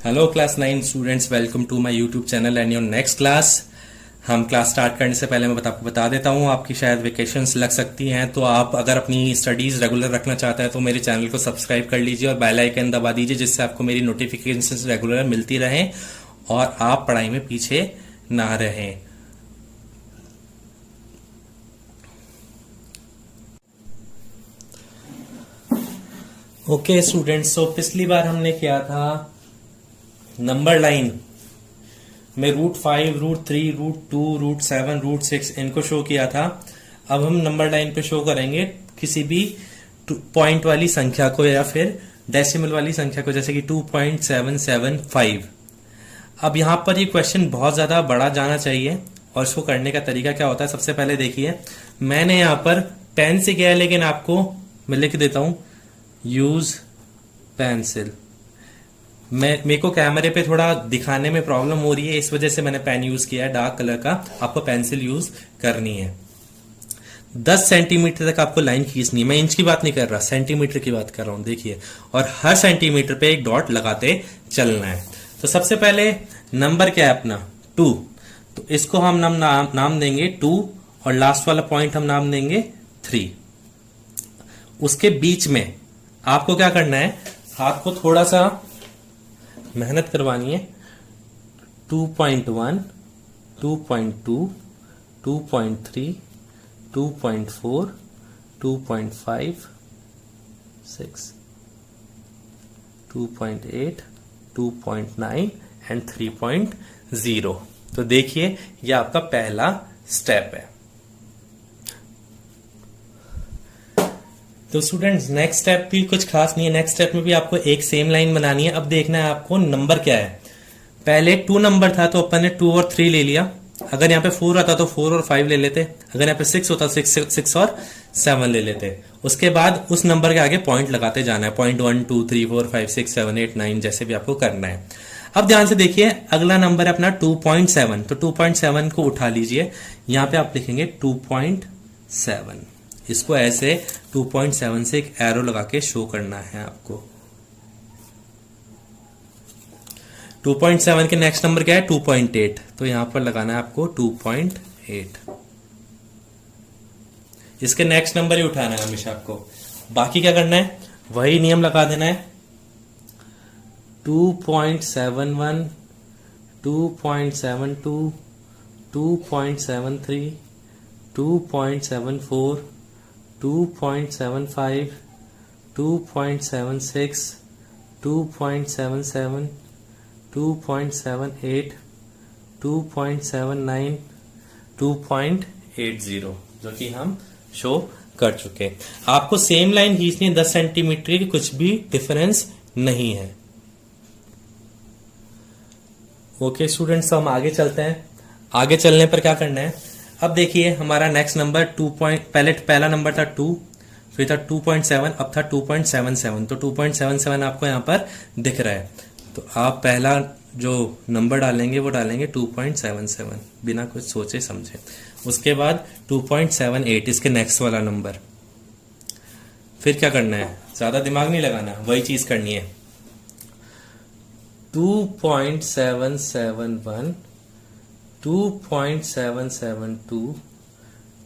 Hello class 9 students, welcome to my YouTube channel and your next class. हम class start करने से पहले मैं आपको बता देता हूँ, आपकी शायद वेकेशंस लग सकती हैं, तो आप अगर अपनी स्टडीज रेगुलर रखना चाहते हैं तो मेरे चैनल को सब्सक्राइब कर लीजिए और बेल आइकन दबा दीजिए, जिससे आपको मेरी नोटिफिकेशंस रेगुलर मिलती रहें और आप पढ़ाई में पीछे ना रहें। ओके स्टूडेंट्स, तो पिछली बार हमने किया था नंबर लाइन में root 5, root 3, root 2, root 7, root 6 इनको शो किया था। अब हम नंबर लाइन पे शो करेंगे किसी भी पॉइंट वाली संख्या को या फिर डेसिमल वाली संख्या को, जैसे कि 2.775। अब यहां पर ये क्वेश्चन बहुत ज्यादा बड़ा जाना चाहिए और इसको करने का तरीका क्या होता है। सबसे पहले देखिए, मैंने यहां पर पेन से किया है, लेकिन आपको मैं लिख देता हूं यूज पेंसिल। मेरे को कैमरे पे थोड़ा दिखाने में प्रॉब्लम हो रही है, इस वजह से मैंने पेन यूज किया है डार्क कलर का। आपको पेंसिल यूज करनी है। 10 सेंटीमीटर तक आपको लाइन खींचनी है। मैं इंच की बात नहीं कर रहा, सेंटीमीटर की बात कर रहा हूं। देखिए, और हर सेंटीमीटर पे एक डॉट लगाते चलना है। तो सबसे पहले नंबर क्या है अपना 2, तो इसको हम नाम देंगे 2 और लास्ट वाला पॉइंट हम नाम देंगे 3। उसके बीच में आपको क्या करना है, हाथ को थोड़ा सा मेहनत करवानी है। 2.1, 2.2, 2.3, 2.4, 2.5, 6, 2.8, 2.9 एंड 3.0। तो देखिए, यह आपका पहला स्टेप है। तो स्टूडेंट्स, नेक्स्ट स्टेप भी कुछ खास नहीं है। नेक्स्ट स्टेप में भी आपको एक सेम लाइन बनानी है। अब देखना है आपको नंबर क्या है। पहले 2 नंबर था तो अपन ने 2 और 3 ले लिया। अगर यहाँ पे 4 आता तो 4 और 5 ले लेते। अगर यहाँ पे 6 होता 6 और 7 ले लेते। उसके बाद उस नंबर के आगे पॉइंट लगाते जाना है। पॉइंट 1, 2, 3, 4, 5, 6, 7, 8, 9 जैसे भी आपको करना है। अब ध्यान से देखिए, अगला नंबर है अपना 2.7। तो 2.7 को उठा लीजिए। यहां पे आप लिखेंगे 2.7। इसको ऐसे 2.7 से एक एरो लगा के शो करना है आपको। 2.7 के नेक्स्ट नंबर क्या है 2.8, तो यहां पर लगाना है आपको 2.8। इसके नेक्स्ट नंबर ही उठाना है हमेशा आपको। बाकी क्या करना है, वही नियम लगा देना है। 2.71, 2.72, 2.73, 2.74, 2.75, 2.76, 2.77, 2.78, 2.79, 2.80 जो कि हम शो कर चुके। आपको सेम लाइन खींचनी है 10 सेंटीमीटर की, कुछ भी डिफरेंस नहीं है। ओके स्टूडेंट्स, तो हम आगे चलते हैं। आगे चलने पर क्या करना है, अब देखिए हमारा नेक्स्ट नंबर पहला नंबर था 2, फिर था 2.7, अब था 2.77। तो 2.77 आपको यहां पर दिख रहा है। तो आप पहला जो नंबर डालेंगे वो डालेंगे 2.77 बिना कुछ सोचे समझे। उसके बाद 2.78 इसके नेक्स्ट वाला नंबर। फिर क्या करना है, ज्यादा दिमाग नहीं लगाना, वही चीज करनी है। 2.771, 2.772,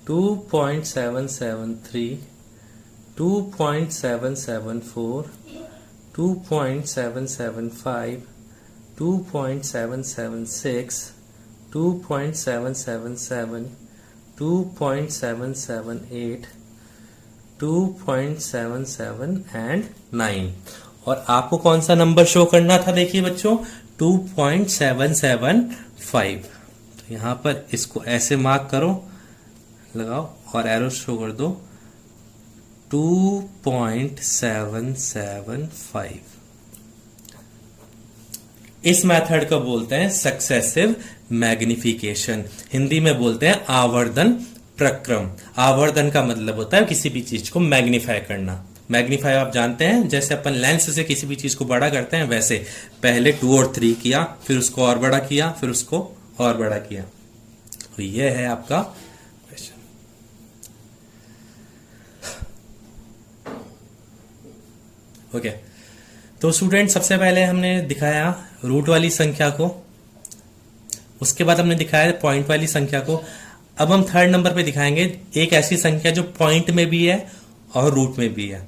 2.773, 2.774, 2.775, 2.776, 2.777, 2.778, 2.77 एंड 9। और आपको कौन सा नंबर शो करना था, देखिए बच्चों 2.775। तो यहां पर इसको ऐसे मार्क करो, लगाओ और एरो शो कर दो 2.775। इस मेथड को बोलते हैं सक्सेसिव मैग्निफिकेशन। हिंदी में बोलते हैं आवर्धन प्रक्रम। आवर्धन का मतलब होता है किसी भी चीज को मैग्नीफाई करना। मैग्नीफाई आप जानते हैं, जैसे अपन लेंस से किसी भी चीज को बड़ा करते हैं, वैसे पहले 2 और 3 किया, फिर उसको और बड़ा किया, फिर उसको और बड़ा किया। तो यह है आपका क्वेश्चन। ओके, तो स्टूडेंट सबसे पहले हमने दिखाया रूट वाली संख्या को, उसके बाद हमने दिखाया पॉइंट वाली संख्या को। अब हम थर्ड नंबर पे दिखाएंगे एक ऐसी संख्या जो पॉइंट में भी है और रूट में भी है।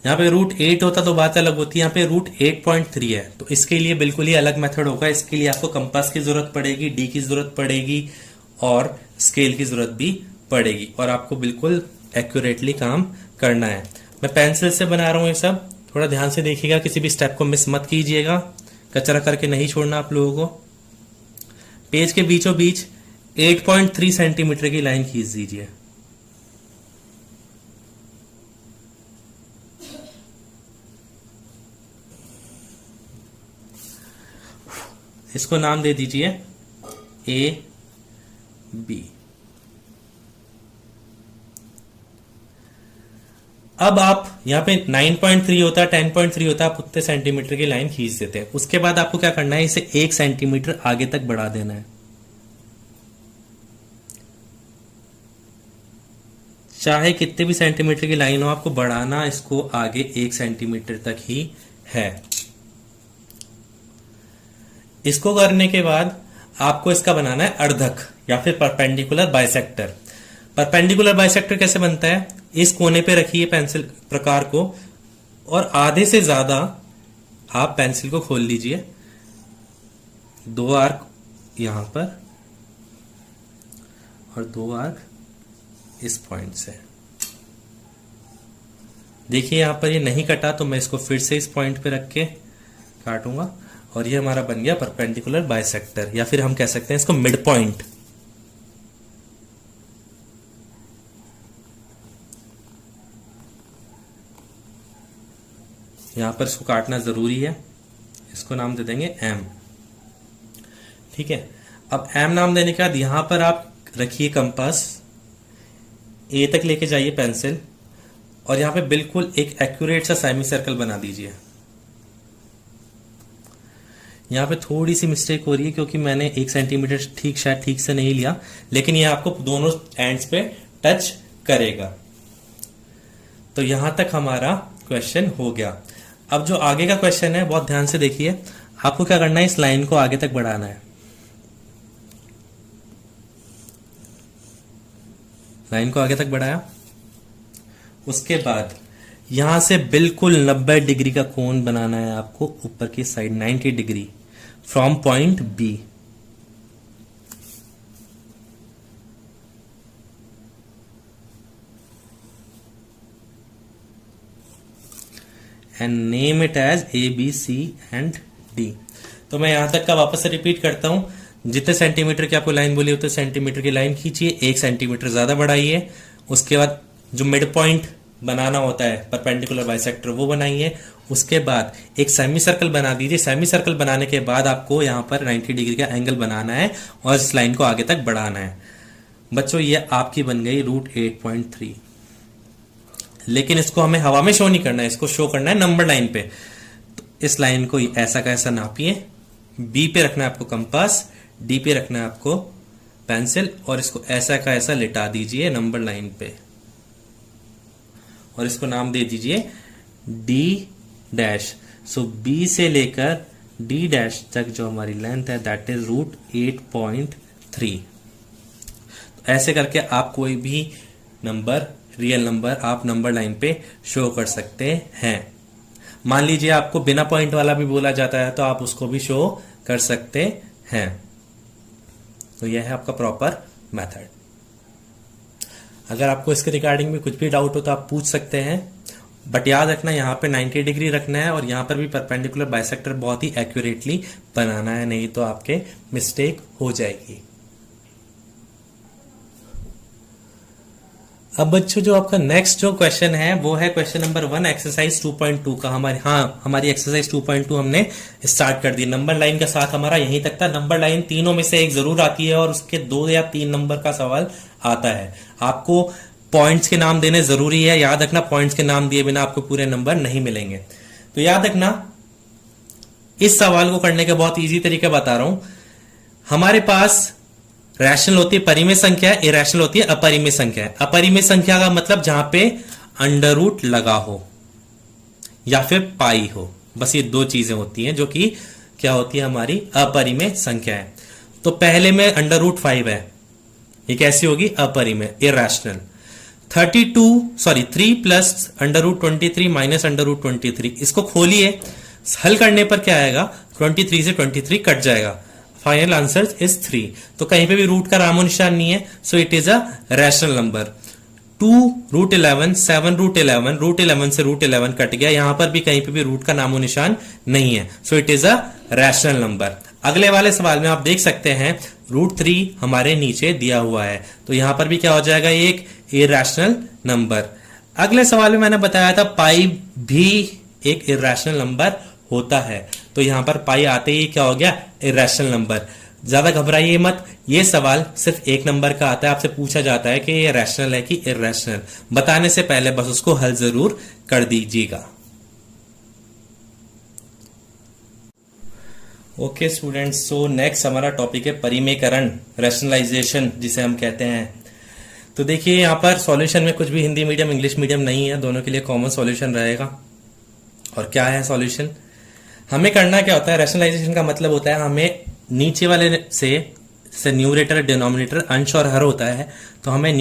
यहाँ पे रूट 8 होता तो बात अलग होती है, यहाँ पे रूट 8.3 है, तो इसके लिए बिल्कुल ही अलग मेथड होगा। इसके लिए आपको कंपास की जरूरत पड़ेगी, डी की जरूरत पड़ेगी और स्केल की जरूरत भी पड़ेगी, और आपको बिल्कुल एक्यूरेटली काम करना है। मैं पेंसिल से बना रहा हूँ ये सब, थोड़ा ध्यान से देखिएगा, किसी भी स्टेप को मिस मत कीजिएगा, कचरा करके नहीं छोड़ना आप लोगों को। पेज के बीचों बीच 8.3 सेंटीमीटर की लाइन खींच दीजिए। इसको नाम दे दीजिए ए बी। अब आप यहां पे 9.3 होता है, 10.3 होता है, आप उतने सेंटीमीटर की लाइन खींच देते हैं। उसके बाद आपको क्या करना है, इसे 1 सेंटीमीटर आगे तक बढ़ा देना है। चाहे कितने भी सेंटीमीटर की लाइन हो, आपको बढ़ाना इसको आगे 1 सेंटीमीटर तक ही है। इसको करने के बाद आपको इसका बनाना है अर्धक या फिर परपेंडिकुलर बाइसेक्टर। परपेंडिकुलर बाइसेक्टर कैसे बनता है, इस कोने पे रखिए पेंसिल प्रकार को और आधे से ज्यादा आप पेंसिल को खोल लीजिए, 2 आर्क यहां पर और 2 आर्क इस पॉइंट से। देखिए यहां पर ये नहीं कटा, तो मैं इसको फिर से इस पॉइंट पे रख के काटूंगा और ये हमारा बन गया परपेंडिकुलर बाइसेक्टर, या फिर हम कह सकते हैं इसको मिड पॉइंट। यहां पर इसको काटना जरूरी है, इसको नाम दे देंगे एम। ठीक है, अब एम नाम देने के बाद यहां पर आप रखिए कंपास, ए तक लेके जाइए पेंसिल और यहां पे बिल्कुल एक एक्यूरेट सा सेमी सर्कल बना दीजिए। यहां पे थोड़ी सी मिस्टेक हो रही है क्योंकि मैंने 1 सेंटीमीटर शायद ठीक से नहीं लिया, लेकिन ये आपको दोनों एंड्स पे टच करेगा। तो यहां तक हमारा क्वेश्चन हो गया। अब जो आगे का क्वेश्चन है बहुत ध्यान से देखिए, आपको क्या करना है, इस लाइन को आगे तक बढ़ाना है। लाइन को आगे तक बढ़ाया, उसके बाद यहां से बिल्कुल 90 डिग्री का कोण बनाना है आपको ऊपर की side, 90 degree from point B. And name it as A B C and D. तो मैं यहां तक का वापस से रिपीट करता हूं, जितने सेंटीमीटर की आपको लाइन बोली उतने सेंटीमीटर की लाइन खींचिए, 1 सेंटीमीटर ज्यादा बढ़ाइए। उसके बाद जो मिड पॉइंट बनाना होता है परपेंडिकुलर बाइसेक्टर वो बनाइए। उसके बाद एक सेमी सर्कल बना दीजिए। सेमी सर्कल बनाने के बाद आपको यहां पर 90 डिग्री का एंगल बनाना है और इस लाइन को आगे तक बढ़ाना है। बच्चों ये आपकी बन गई रूट 8.3, लेकिन इसको हमें हवा में शो नहीं करना है, इसको शो करना है नंबर लाइन पे। तो इस लाइन को ऐसा का ऐसा नापिए, बी पे रखना है आपको कंपास, डी पे रखना है आपको पेंसिल और इसको ऐसा का ऐसा लिटा दीजिए नंबर लाइन पे और इसको नाम दे दीजिए डी डैश। सो बी से लेकर डी डैश तक जो हमारी लेंथ है दैट इज रूट 8.3। तो ऐसे करके आप कोई भी नंबर, रियल नंबर आप नंबर लाइन पे शो कर सकते हैं। मान लीजिए आपको बिना पॉइंट वाला भी बोला जाता है तो आप उसको भी शो कर सकते हैं। तो यह है आपका प्रॉपर मेथड। अगर आपको इसके रिगार्डिंग में कुछ भी डाउट हो तो आप पूछ सकते हैं, बट याद रखना यहाँ पे 90 डिग्री रखना है और यहाँ पर भी परपेंडिकुलर बाइसेक्टर बहुत ही एक्यूरेटली बनाना है, नहीं तो आपके मिस्टेक हो जाएगी। अब बच्चों जो आपका नेक्स्ट जो क्वेश्चन है वो है क्वेश्चन नंबर 1 एक्सरसाइज 2.2 का। हमारी एक्सरसाइज 2.2 हमने स्टार्ट कर दी। नंबर लाइन का साथ हमारा यहीं तक था। नंबर लाइन तीनों में से एक जरूर आती है और उसके 2 या 3 नंबर का सवाल आता है। आपको पॉइंट्स के नाम देने जरूरी है, याद रखना पॉइंट्स के नाम दिए बिना आपको पूरे नंबर नहीं मिलेंगे। तो याद रखना इस सवाल को करने का बहुत इजी तरीका बता रहा हूं। हमारे पास रैशनल होती है परिमेय संख्या, इरेशनल होती है अपरिमेय संख्या। अपरिमेय संख्या का मतलब जहां पे अंडर रूट लगा हो, या फिर पाई हो। बस ये दो चीजें होती हैं जो कि क्या होती है, हमारी अपरिमेय संख्या है। तो पहले में अंडर रूट 5 है, ये कैसी होगी, अपरिमेय, irrational. 3 plus under root 23 minus under root 23, इसको खोलिए, हल करने पर क्या आएगा, 23 से 23 कट जाएगा, फाइनल आंसर इज 3। तो कहीं पे भी रूट का नामो निशान नहीं है, so it is a rational number. 2√11, 7√11, √11 से √11 कट गया, यहां पर भी कहीं पे भी रूट का नामो निशान नहीं है, so it is a rational number. अगले वाले सवाल में आप देख सकते हैं √3 हमारे नीचे दिया हुआ है, तो यहां पर भी क्या हो जाएगा, एक इरेशनल नंबर। अगले सवाल में मैंने बताया था पाई भी एक इरेशनल नंबर होता है, तो यहां पर पाई आते ही क्या हो गया, इरेशनल नंबर। ज्यादा घबराइए मत, ये सवाल सिर्फ एक नंबर का आता है, आपसे पूछा जाता है कि ये रैशनल है कि इरेशनल, बताने से पहले बस उसको हल जरूर कर दीजिएगा। ओके स्टूडेंट्स, सो नेक्स्ट हमारा टॉपिक है परिमेयकरण, रैशनलाइजेशन जिसे हम कहते हैं। तो देखिए यहां पर सॉल्यूशन में कुछ भी हिंदी मीडियम इंग्लिश मीडियम नहीं है, दोनों के लिए कॉमन सॉल्यूशन रहेगा। और क्या है सॉल्यूशन, हमें करना क्या होता है, रैशनलाइजेशन का मतलब होता है हमें नीचे वाले से न्यूमरेटर डिनोमिनेटर अंश और हर होता है, तो हमें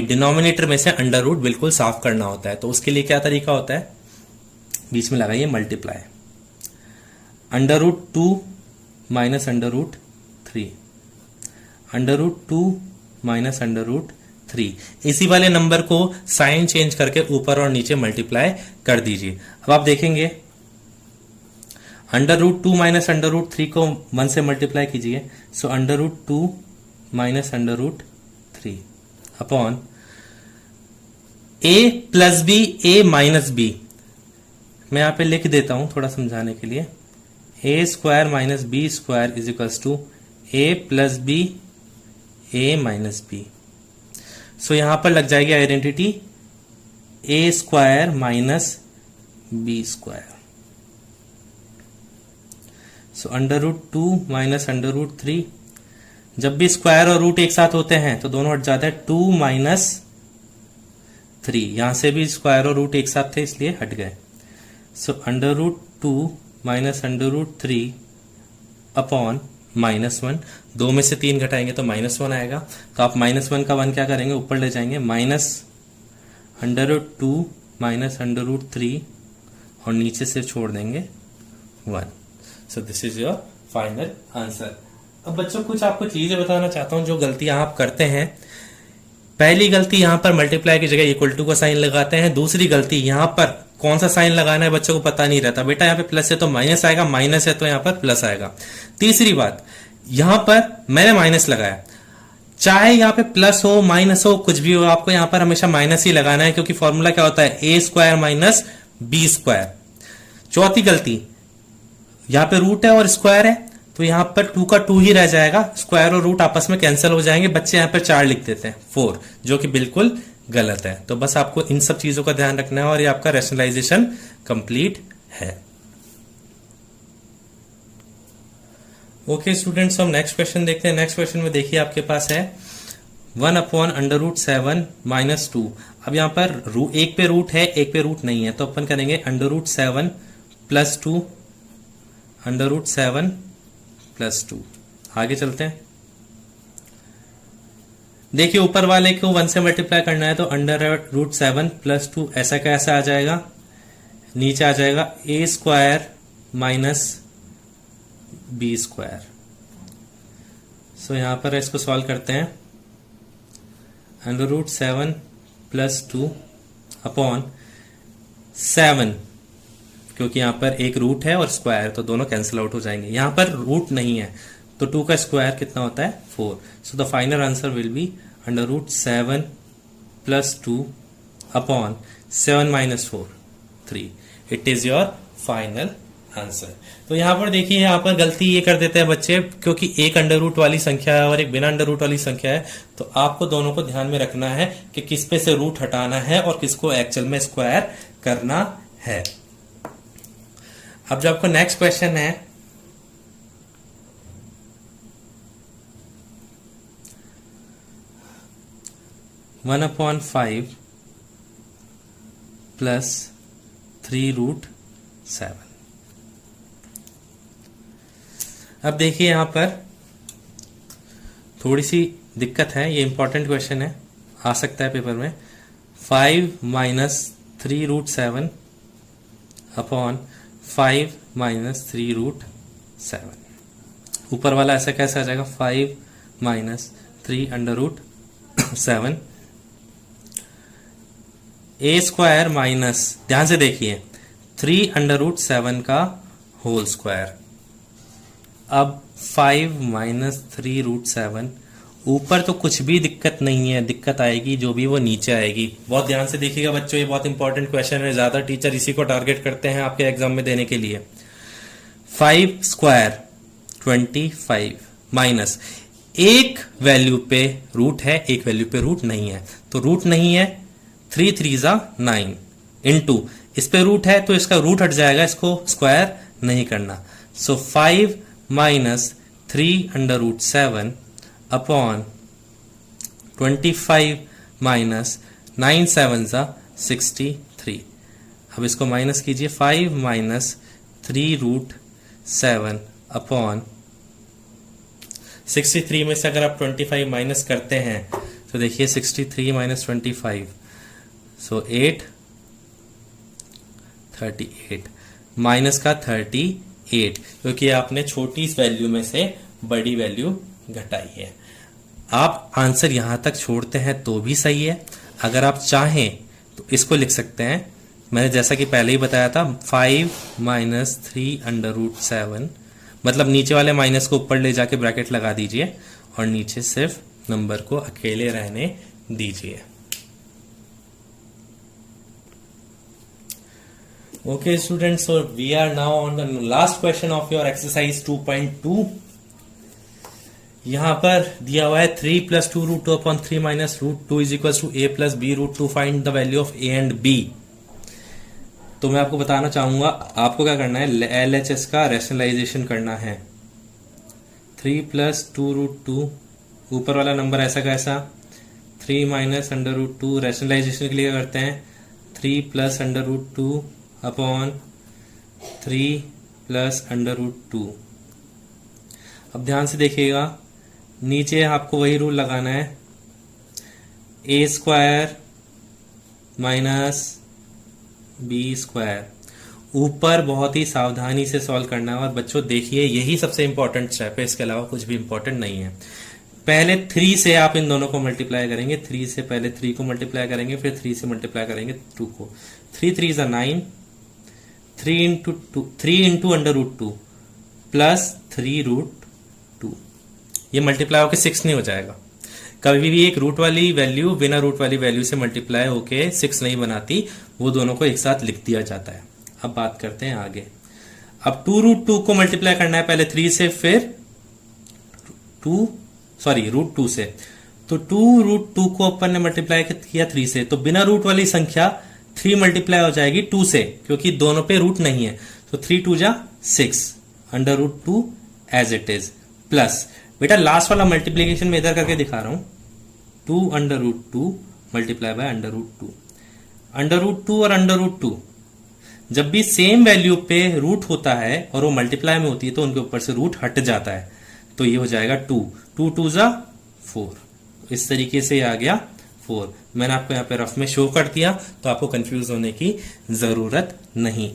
डिनोमिनेटर में से अंडर रूट बिल्कुल साफ करना होता है। तो उसके लिए क्या तरीका होता है, बीच में लगाइए multiply, under root 2 minus under root 3, under root 2 minus under root 3, इसी वाले नंबर को साइन चेंज करके ऊपर और नीचे मल्टीप्लाई कर दीजिए। अब आप देखेंगे under root 2 minus under root 3 को 1 से मल्टीप्लाई कीजिए, so under root 2 minus under root 3 upon a plus b, a minus b, मैं यहां पे लिख देता हूं थोड़ा समझाने के लिए, a square minus b square is equals to a plus b, a minus b. So यहां पर लग जाएगी identity a square minus b square. So under root 2 minus under root 3, जब भी स्क्वायर और रूट एक साथ होते हैं तो दोनों हट जाते हैं, 2 माइनस 3, यहां से भी स्क्वायर और रूट एक साथ थे इसलिए हट गए। So under root 2 minus under root 3 upon -1, 2 में से 3 घटाएंगे तो -1 आएगा, तो आप -1 का 1 क्या करेंगे, ऊपर ले जाएंगे, minus under root 2 minus under root 3 और नीचे से छोड़ देंगे 1। So this is your final answer. अब बच्चों कुछ आपको चीजें बताना चाहता हूं जो गलतियां आप करते हैं। पहली गलती यहां पर मल्टीप्लाई की जगह इक्वल टू का साइन लगाते हैं। दूसरी गलती यहां पर कौन सा साइन लगाना है बच्चों को पता नहीं रहता, बेटा यहाँ पे प्लस है तो माइनस आएगा, माइनस है तो यहाँ पर प्लस आएगा। तीसरी बात, यहां पर मैंने माइनस लगाया, चाहे यहाँ पे प्लस हो माइनस हो कुछ भी हो, आपको यहाँ पर हमेशा माइनस ही लगाना है, क्योंकि फॉर्मूला क्या होता है, ए स्क्वायर माइनस बी स्क्वायर। चौथी गलती, यहां पे रूट है और स्क्वायर है तो यहां पर 2 का 2 ही रह जाएगा, स्क्वायर और रूट आपस में कैंसिल हो जाएंगे, बच्चे यहां पर 4 लिख देते हैं 4, जो कि बिल्कुल गलत है। तो बस आपको इन सब चीजों का ध्यान रखना है और ये आपका रैशनलाइजेशन कंप्लीट है। ओके स्टूडेंट्स, हम नेक्स्ट क्वेश्चन देखते हैं। नेक्स्ट क्वेश्चन में देखिए आपके पास है 1 अपॉन अंडर रूट 7 माइनस 2। अब यहां पर एक पे रूट है एक पे रूट नहीं है, तो अपन करेंगे under root 7 plus 2, under root 7 plus 2। आगे चलते हैं, देखिए ऊपर वाले को 1 से मल्टीप्लाई करना है तो अंडर रूट 7 प्लस 2 ऐसा कैसा आ जाएगा, नीचे आ जाएगा ए स्क्वायर माइनस बी स्क्वायर। सो यहां पर इसको सॉल्व करते हैं, अंडर रूट 7 प्लस 2 अपॉन 7, क्योंकि यहां पर एक रूट है और स्क्वायर तो दोनों कैंसिल आउट हो जाएंगे, यहां पर रूट नहीं है तो 2 का स्क्वायर कितना होता है 4। So the final answer will be under root 7 plus 2 upon 7 minus 4 3। It is your final answer. तो यहां पर देखिए, यहां पर गलती ये कर देते हैं बच्चे, क्योंकि एक अंडर रूट वाली संख्या है और एक बिना अंडर रूट वाली संख्या है, तो आपको दोनों को ध्यान में रखना है कि किस पे से रूट हटाना है और किसको एक्चुअल में स्क्वायर करना है। अब जो आपको नेक्स्ट क्वेश्चन है, वन अपॉन 5 प्लस 3√7। अब देखिए यहां पर थोड़ी सी दिक्कत है, ये इंपॉर्टेंट क्वेश्चन है, आ सकता है पेपर में। 5 - 3√7 अपॉन 5 - 3√7। ऊपर वाला ऐसा कैसे आ जाएगा? 5 - 3√7 ए स्क्वायर माइनस, ध्यान से देखिए, 3√7 का होल स्क्वायर। अब 5 - 3√7, ऊपर तो कुछ भी दिक्कत नहीं है, दिक्कत आएगी जो भी वो नीचे आएगी। बहुत ध्यान से देखिएगा बच्चों, ये बहुत इंपॉर्टेंट क्वेश्चन है, ज्यादा टीचर इसी को टारगेट करते हैं आपके एग्जाम में देने के लिए। 5 स्क्वायर 25 माइनस, एक वैल्यू पे रूट है, एक वैल्यू पे रूट नहीं है, तो रूट नहीं है, 3 3 9 इंटू इस पे रूट है तो इसका रूट हट जाएगा, इसको स्क्वायर नहीं करना। सो 5 - 3√7 अपॉन 25 माइनस 9 7 63। अब इसको माइनस कीजिए, 5 - 3√7 अपॉन 63 में से अगर आप 25 माइनस करते हैं तो देखिए 63 - 25, सो 8 38 माइनस का 38, क्योंकि आपने छोटी वैल्यू में से बड़ी वैल्यू घटाई है। आप आंसर यहां तक छोड़ते हैं तो भी सही है, अगर आप चाहें तो इसको लिख सकते हैं, मैंने जैसा कि पहले ही बताया था, 5 - 3√7, मतलब नीचे वाले माइनस को ऊपर ले जाके ब्रैकेट लगा दीजिए और नीचे सिर्फ नंबर को अकेले रहने दीजिए। Okay students, so we are now on the last question of your exercise 2.2। यहां पर दिया हुआ है 3 + 2√2 upon 3 - √2 is equal to a + b√2, find the value of a and b। तो मैं आपको बताना चाहूंगा, आपको क्या करना है, LHS का रैशनलाइजेशन करना है। 3 + 2√2, ऊपर वाला नंबर ऐसा कैसा, 3 - √2, रैशनलाइजेशन के लिए करते हैं 3 + √2 अपॉन 3 + √2। अब ध्यान से देखिएगा, नीचे आपको वही रूल लगाना है, a square minus b square. ऊपर बहुत ही सावधानी से सॉल्व करना है, और बच्चों देखिए यही सबसे इंपॉर्टेंट स्टेप है, इसके अलावा कुछ भी इंपॉर्टेंट नहीं है। पहले 3 से आप इन दोनों को मल्टीप्लाई करेंगे, 3 से पहले 3 को मल्टीप्लाई करेंगे, फिर 3 से मल्टीप्लाई करेंगे 2 को। 3 3 9, 3 इंटू √2 प्लस 3√2, ये मल्टीप्लाई होके 6 नहीं हो जाएगा। कभी भी एक रूट वाली वैल्यू बिना रूट वाली वैल्यू से मल्टीप्लाई होके 6 नहीं बनाती, वो दोनों को एक साथ लिख दिया जाता है। अब बात करते हैं आगे। अब 2√2 को मल्टीप्लाई करना है पहले 3 से, फिर √2 से, तो 2√2 को अपन ने मल्टीप्लाई किया 3 से, तो बिना रूट वाली संख्या 3 मल्टीप्लाई हो जाएगी 2 से, क्योंकि दोनों पे रूट नहीं है, तो 3 2 6 √2 एज इट इज, प्लस बेटा लास्ट वाला मल्टीप्लीकेशन में इधर करके दिखा रहा हूं, 2 √2 मल्टीप्लाई बाय √2। √2 और √2 जब भी सेम वैल्यू पे रूट होता है और वो मल्टीप्लाई में होती है तो उनके ऊपर से रूट हट जाता है, तो ये हो जाएगा 2 2 2 4। इस तरीके से आ गया 4। मैंने आपको यहाँ पे रफ में शो कर दिया, तो आपको कंफ्यूज होने की जरूरत नहीं।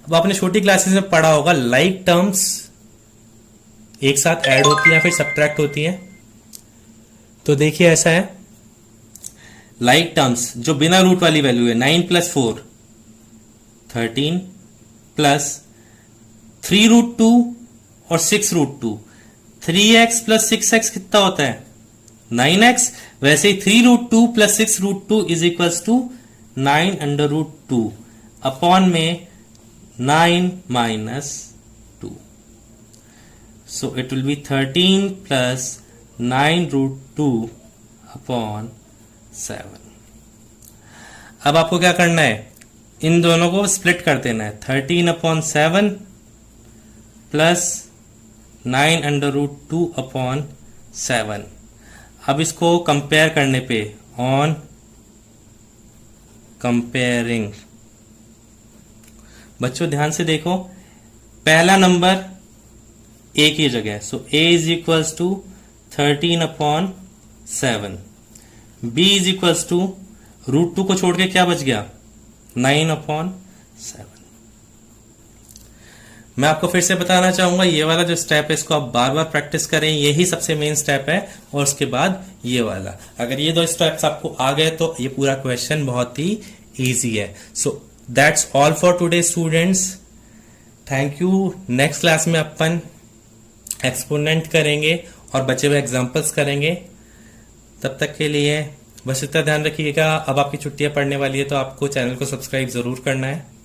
अब आपने छोटी क्लासेस में पढ़ा होगा, लाइक टर्म्स एक साथ ऐड होती है फिर सब्ट्रैक्ट होती है। तो देखिए ऐसा है, लाइक टर्म्स जो बिना रूट वाली वैल्यू है, 9 + 4 13 प्लस 3√2 और 6√2, 3x + 6x कितना होता है 9x। वैसे ही 3√2 + 6√2 इज इक्वल्स टू 9 √2 अपॉन में 9 - 2, so it will be 13 + 9√2 upon 7। अब आपको क्या करना है, इन दोनों को स्प्लिट कर देना है, 13/7 प्लस 9 √2 अपॉन 7। अब इसको कंपेयर करने पे, ऑन कंपेयरिंग बच्चों ध्यान से देखो, पहला नंबर ए की जगह है, so a is equals to 13/7। B is equals to √2 को छोड़ के क्या बच गया, 9/7। मैं आपको फिर से बताना चाहूंगा, ये वाला जो स्टेप है इसको आप बार बार प्रैक्टिस करें, यही सबसे मेन स्टेप है, और उसके बाद ये वाला। अगर ये दो स्टेप्स आपको आ गए तो ये पूरा क्वेश्चन बहुत ही इजी है। So that's all for today students, thank you. Next class में अपन एक्सपोनेंट करेंगे और बचे हुए एग्जाम्पल्स करेंगे। तब तक के लिए बस इतना ध्यान रखिएगा, अब आपकी छुट्टियां पड़ने वाली है तो आपको चैनल को सब्सक्राइब जरूर करना है।